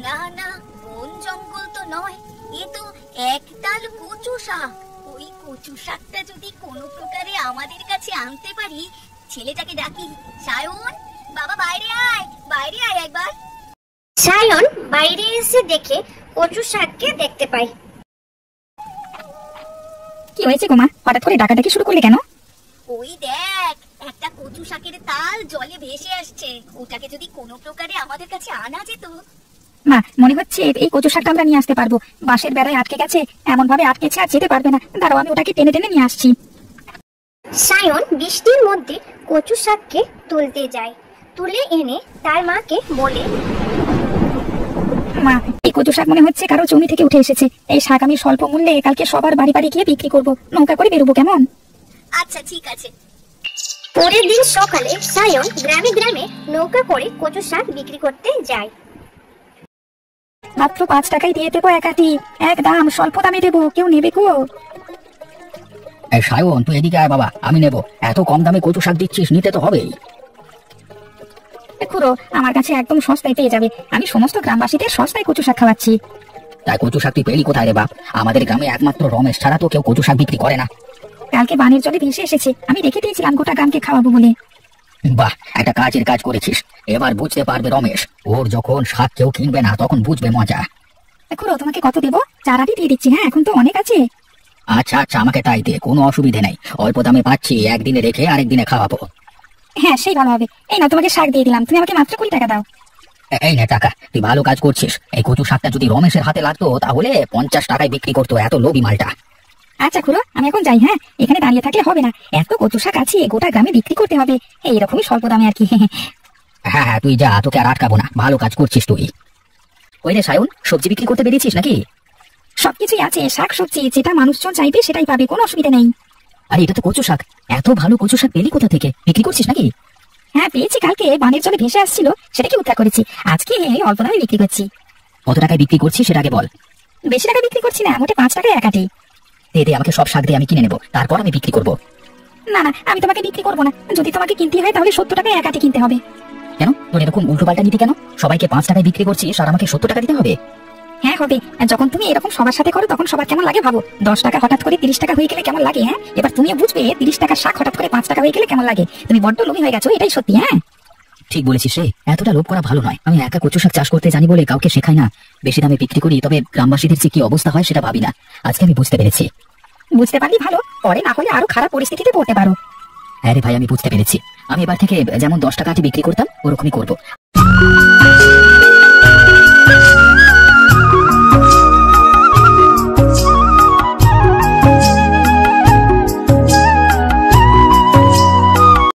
না না, বন জঙ্গল তো নয়, এ তো একতাল কচু শাক। ওই কচু শাকটা যদি কোনো প্রকারে আমাদের কাছে আনতে পারি। ছেলেটাকে ডাকি, সায়ন বাবা বাইরে আয়, বাইরে আয় একবার। সায়ন বাইরে এসে দেখে কচু শাককে দেখতে পায়। কি হয়েছে গোমা, হঠাৎ করে ডাকাডাকি শুরু করলে কেন? ওই দেখ, একটা কচু শাকের তাল জলে ভেসে আসছে। ওটাকে যদি কোনো প্রকারে আমাদের কাছে আনা যেত। মা, মনে হচ্ছে এই কচু শাকটা আমরা নিয়ে আসতে পারবো। বাঁশের বেড়ায় আটকে গেছে, এমন ভাবে আটকেছে আর যেতে পারবে না। দাঁড়াও, আমি ওটাকে টেনে টেনে নিয়ে আসছি। সায়ন বৃষ্টির মধ্যে কচু শাককে তুলতে যায়। তুলে এনে তার মাকে বলে, মা, এই কচু শাক মনে হচ্ছে কারো জমি থেকে উঠে এসেছে। এই শাক আমি স্বল্প মূল্যে কালকে সবার বাড়ি বাড়ি গিয়ে বিক্রি করবো। নৌকা করে বেরোবো, কেমন? আচ্ছা ঠিক আছে। পরের দিন সকালে সায়ন গ্রামে গ্রামে নৌকা করে কচু শাক বিক্রি করতে যায়। মাত্র 5 টাকায় দিয়ে দেবো একাটি, একদম স্বল্প দামে দেবো। কেউ নেবে গো? সায়ন, তুই এদিকে আয় বাবা, আমি নেব। এত কম দামে কচু শাক দিচ্ছিস, নিতে তো হবেই। খুড়ো, আমার কাছে একদম সস্তায় পেয়ে যাবে। আমি সমস্ত গ্রামবাসীদের সস্তায় কচু শাক খাওয়াচ্ছি। তাই কচু শাক তুই পেলি কোথায় রে বাপ? আমাদের গ্রামে একমাত্র রমেশ ছাড়া তো কেউ কচু শাক বিক্রি করে না। কালকে বানের জলে ভেসে এসেছে, আমি রেখে দিয়েছিলাম গোটা গ্রামকে খাওয়াবো বলে। বাহ, একটা কাজের কাজ করেছিস। এবার বুঝতে পারবে রমেশ, ওর যখন শাক কেউ কিনবে না তখন বুঝবে মজা। খুড়ো, তোমাকে কত দেবো? 4 আটি দিয়ে দিচ্ছি। হ্যাঁ, এখন তো অনেক আছে। আচ্ছা আচ্ছা, আমাকে তাই দে, কোনো অসুবিধে নেই। অল্প দামে পাচ্ছি, একদিনে রেখে আরেকদিনে খাওয়াবো। হ্যাঁ, সেই ভালো হবে। এই না, তোমাকে শাক দিয়ে দিলাম, তুমি আমাকে মাত্র 20 টাকা দাও। এই নে টাকা, তুই ভালো কাজ করছিস। এই কচু শাকটা যদি রমেশের হাতে লাগতো তাহলে 50 টাকায় বিক্রি করতো, এত লোভী মালটা। আচ্ছা খুড়ো, আমি এখন যাই। হ্যাঁ, এখানে দাঁড়িয়ে থাকলে হবে না, এত কচু শাক আছে, গোটা গ্রামে বিক্রি করতে হবে। এইরকমই স্বল্প দামে আর কি। হ্যাঁ হ্যাঁ, তুই যা, তোকে আর আটকাবো না, ভালো কাজ করছিস তুই। ওই রে সায়ন, সবজি বিক্রি করতে বেরিয়েছিস নাকি? সবকিছুই আছে, শাক সবজি যেটা মানুষজন চাইবে সেটাই পাবে, কোনো অসুবিধা নেই। আরে এটা তো কচু শাক, এত ভালো কচু শাক পেলি কোথা থেকে? বিক্রি করছিস নাকি? হ্যাঁ পেয়েছি, কালকে বানের জলে ভেসে আসছিল, সেটাকে উদ্ধার করেছি। আজকে অল্প দামে বিক্রি করছি। কত টাকায় বিক্রি করছিস সেটা আগে বল। বেশি টাকা বিক্রি করছি না, মোটে 5 টাকায় একাটি। দে দে, আমাকে সব শাক দিয়ে আমি কিনে নেবো, তারপর আমি বিক্রি করবো। না না, আমি তোমাকে বিক্রি করবো না। যদি তোমাকে কিনতে হয় তাহলে 70 টাকায় একাটি কিনতে হবে। কেন, তোর এরকম উল্টো পাল্টা নীতি কেন? সবাইকে 5 টাকায় বিক্রি করছিস আর আমাকে 70 টাকা দিতে হবে? হ্যাঁ হবে, যখন তুমি এরকম সবার সাথে করো তখন সবার কেমন লাগে ভাবো। 10 টাকা হঠাৎ করে 30 টাকা হয়ে গেলে কেমন লাগে? হ্যাঁ, এবার তুমিও বুঝবে 30 টাকার শাক হঠাৎ করে 5 টাকা হয়ে গেলে কেমন লাগে। তুমি বড্ড লোভী হয়ে গেছো, এটাই সত্যি। হ্যাঁ ঠিক বলেছিস রে, এতটা লোভ করা ভালো নয়। আমি একা কচু শাক চাষ করতে জানি বলে কাউকে শেখাই না। বেশি দামে বিক্রি করি, তবে গ্রামবাসীদের যে কি অবস্থা হয় সেটা ভাবি না। আজকে আমি বুঝতে পেরেছি। বুঝতে পারলি ভালো, পরে না হলে আরো খারাপ পরিস্থিতিতে পড়তে পারো। হ্যাঁ রে ভাই, আমি বুঝতে পেরেছি। আমি এবার থেকে যেমন 10 টাকা বিক্রি করতাম ওরকমই করবো।